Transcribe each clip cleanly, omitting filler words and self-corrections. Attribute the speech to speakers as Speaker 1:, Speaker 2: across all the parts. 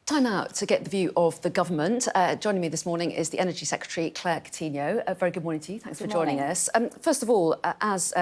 Speaker 1: Time now to get the view of the government. Joining me this morning is the Energy Secretary, Claire Coutinho. A very good morning to you. Thanks for joining us. First of all, as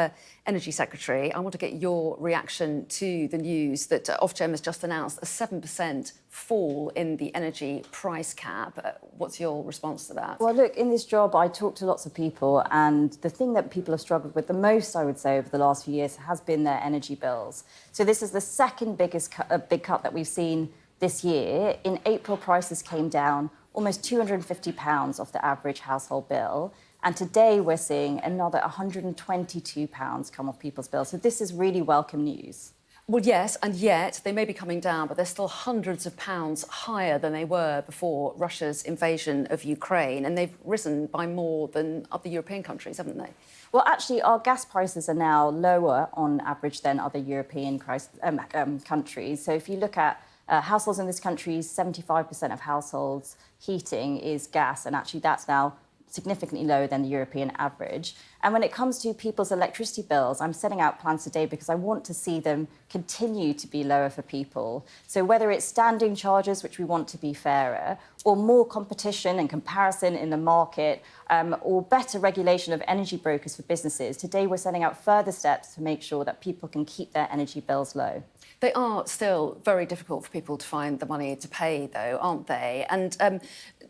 Speaker 1: Energy Secretary, I want to get your reaction to the news that Ofgem has just announced a 7% fall in the energy price cap. What's your response to that?
Speaker 2: Well, look, in this job, I talk to lots of people, and the thing that people have struggled with the most, I would say, over the last few years has been their energy bills. So this is the second biggest big cut that we've seen this year. In April, prices came down almost £250 off the average household bill. And today we're seeing another £122 come off people's bills. So this is really welcome news.
Speaker 1: Well, yes, and yet they may be coming down, but they're still hundreds of pounds higher than they were before Russia's invasion of Ukraine. And they've risen by more than other European countries, haven't they?
Speaker 2: Well, actually, our gas prices are now lower on average than other European countries. So if you look at households in this country, 75% of households' heating is gas, and actually that's now significantly lower than the European average. And when it comes to people's electricity bills, I'm setting out plans today because I want to see them continue to be lower for people. So whether it's standing charges, which we want to be fairer, or more competition and comparison in the market, or better regulation of energy brokers for businesses, today we're setting out further steps to make sure that people can keep their energy bills low.
Speaker 1: They are still very difficult for people to find the money to pay, though, aren't they? And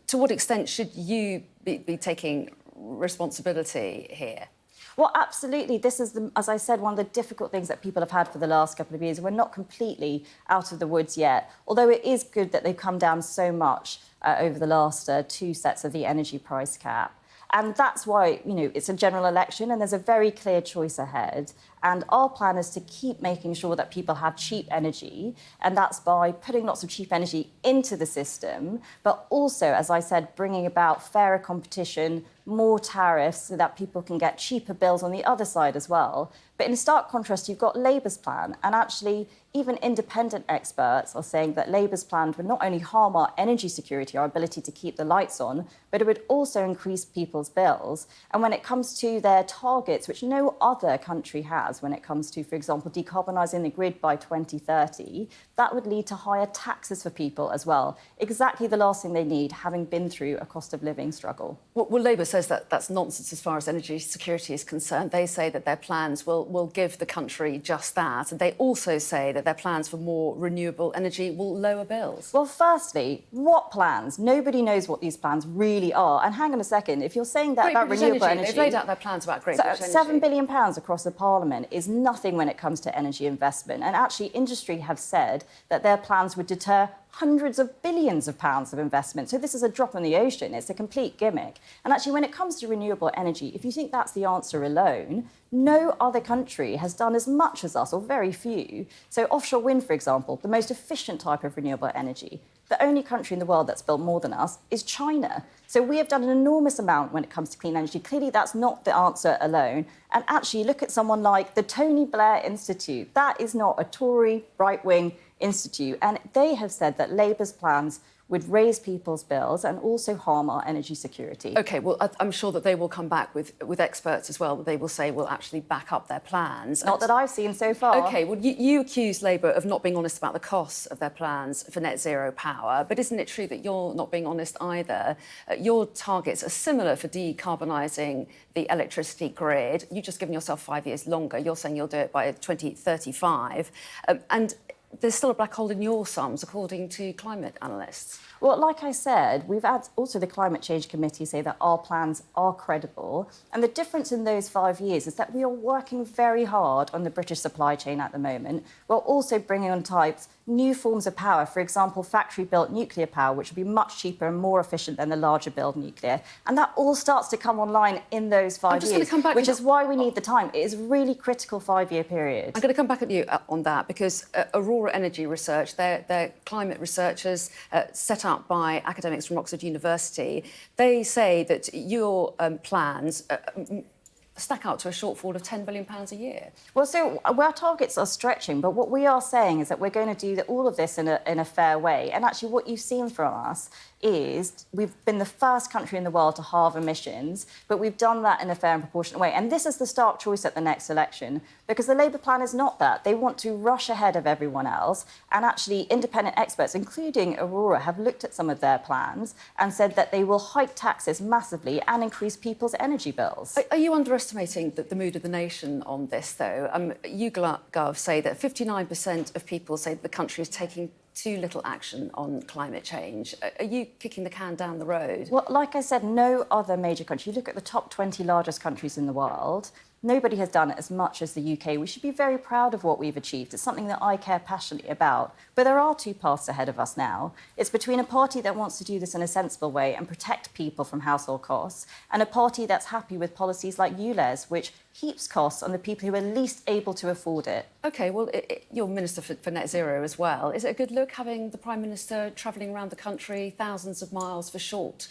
Speaker 1: to what extent should you be taking responsibility here?
Speaker 2: Well, absolutely. This is, as I said, one of the difficult things that people have had for the last couple of years. We're not completely out of the woods yet, although it is good that they've come down so much over the last two sets of the energy price cap. And that's why, it's a general election and there's a very clear choice ahead. And our plan is to keep making sure that people have cheap energy. And that's by putting lots of cheap energy into the system, but also, as I said, bringing about fairer competition, more tariffs so that people can get cheaper bills on the other side as well. But in stark contrast, you've got Labour's plan. And actually, even independent experts are saying that Labour's plan would not only harm our energy security, our ability to keep the lights on, but it would also increase people's bills. And when it comes to their targets, which no other country has, when it comes to, for example, decarbonising the grid by 2030, that would lead to higher taxes for people as well. Exactly the last thing they need, having been through a cost of living struggle.
Speaker 1: Well, Labour says that that's nonsense as far as energy security is concerned. They say that their plans will give the country just that. And they also say that their plans for more renewable energy will lower bills.
Speaker 2: Well, firstly, what plans? Nobody knows what these plans really are. And hang on a second, if you're saying that about renewable energy...
Speaker 1: They've laid out their plans about Great British Energy.
Speaker 2: £7 billion across the Parliament is nothing when it comes to energy investment. And actually, industry have said that their plans would deter hundreds of billions of pounds of investment. So this is a drop in the ocean. It's a complete gimmick. And actually, when it comes to renewable energy, if you think that's the answer alone, no other country has done as much as us, or very few. So offshore wind, for example, the most efficient type of renewable energy. The only country in the world that's built more than us is China. So we have done an enormous amount when it comes to clean energy. Clearly, that's not the answer alone. And actually, look at someone like the Tony Blair Institute. That is not a Tory right-wing institute. And they have said that Labour's plans would raise people's bills and also harm our energy security.
Speaker 1: OK, well, I'm sure that they will come back with experts as well, that they will say will actually back up their plans.
Speaker 2: Not that I've seen so far.
Speaker 1: OK, well, you accuse Labour of not being honest about the costs of their plans for net zero power, but isn't it true that you're not being honest either? Your targets are similar for decarbonising the electricity grid. You've just given yourself 5 years longer. You're saying you'll do it by 2035. And there's still a black hole in your sums, according to climate analysts.
Speaker 2: Well, like I said, we've had also the Climate Change Committee say that our plans are credible. And the difference in those 5 years is that we are working very hard on the British supply chain at the moment. We're also bringing on types new forms of power, for example, factory-built nuclear power, which will be much cheaper and more efficient than the larger-built nuclear. And that all starts to come online in in those 5 years, which is why we need the time. It is a really critical 5-year period.
Speaker 1: I'm going to come back at you on that, because Aurora Energy Research, they're climate researchers set up by academics from Oxford University. They say that your plans stack out to a shortfall of £10 billion a year.
Speaker 2: Well, so our targets are stretching, but what we are saying is that we're going to do all of this in a fair way. And actually what you've seen from us is we've been the first country in the world to halve emissions, but we've done that in a fair and proportionate way. And this is the stark choice at the next election, because the Labour plan is not that. They want to rush ahead of everyone else. And actually independent experts, including Aurora, have looked at some of their plans and said that they will hike taxes massively and increase people's energy bills.
Speaker 1: Are you underestimating the mood of the nation on this, though? YouGov say that 59% of people say that the country is taking too little action on climate change. Are you kicking the can down the road?
Speaker 2: Well, like I said, no other major country. You look at the top 20 largest countries in the world, nobody has done it as much as the UK. We should be very proud of what we've achieved. It's something that I care passionately about. But there are two paths ahead of us now. It's between a party that wants to do this in a sensible way and protect people from household costs, and a party that's happy with policies like ULEZ, which heaps costs on the people who are least able to afford it.
Speaker 1: OK, well, you're Minister for Net Zero as well. Is it a good look having the Prime Minister travelling around the country thousands of miles for short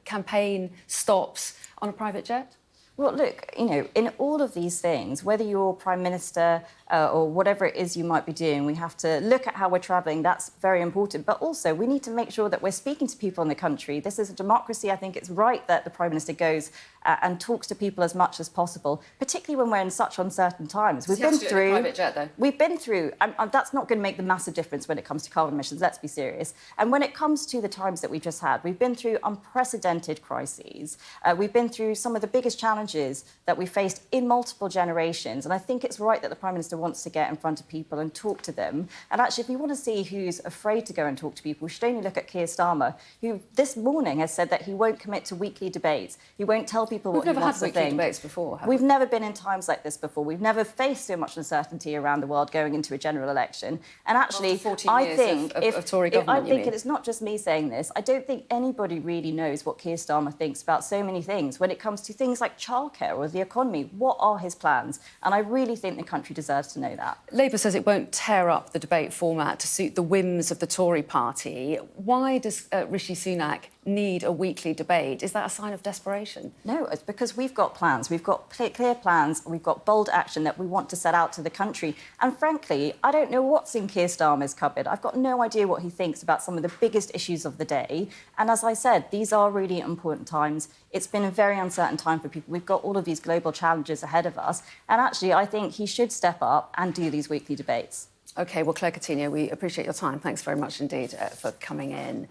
Speaker 1: campaign stops on a private jet?
Speaker 2: Well, look, you know, in all of these things, whether you're Prime Minister or whatever it is you might be doing, we have to look at how we're travelling. That's very important. But also, we need to make sure that we're speaking to people in the country. This is a democracy. I think it's right that the Prime Minister goes and talks to people as much as possible, particularly when we're in such uncertain times. We've been through...
Speaker 1: private jet, though.
Speaker 2: We've been through... And that's not going to make the massive difference when it comes to carbon emissions, let's be serious. And when it comes to the times that we've just had, we've been through unprecedented crises. We've been through some of the biggest challenges that we faced in multiple generations. And I think it's right that the Prime Minister wants to get in front of people and talk to them. And actually, if we want to see who's afraid to go and talk to people, we should only look at Keir Starmer, who this morning has said that he won't commit to weekly debates. He won't tell people what he wants to think.
Speaker 1: We've never had weekly debates before, have we?
Speaker 2: We've never been in times like this before. We've never faced so much uncertainty around the world going into a general election. And actually, I think
Speaker 1: of Tory government,
Speaker 2: I think it's not just me saying this. I don't think anybody really knows what Keir Starmer thinks about so many things. When it comes to things like childcare or the economy, what are his plans? And I really think the country deserves to know that.
Speaker 1: Labour says it won't tear up the debate format to suit the whims of the Tory party. Why does Rishi Sunak need a weekly debate? Is that a sign of desperation?
Speaker 2: No, it's because we've got plans. We've got clear plans. We've got bold action that we want to set out to the country. And frankly, I don't know what's in Keir Starmer's cupboard. I've got no idea what he thinks about some of the biggest issues of the day. And as I said, these are really important times. It's been a very uncertain time for people. We've got all of these global challenges ahead of us. And actually, I think he should step up and do these weekly debates.
Speaker 1: OK, well, Claire Coutinho, we appreciate your time. Thanks very much indeed for coming in.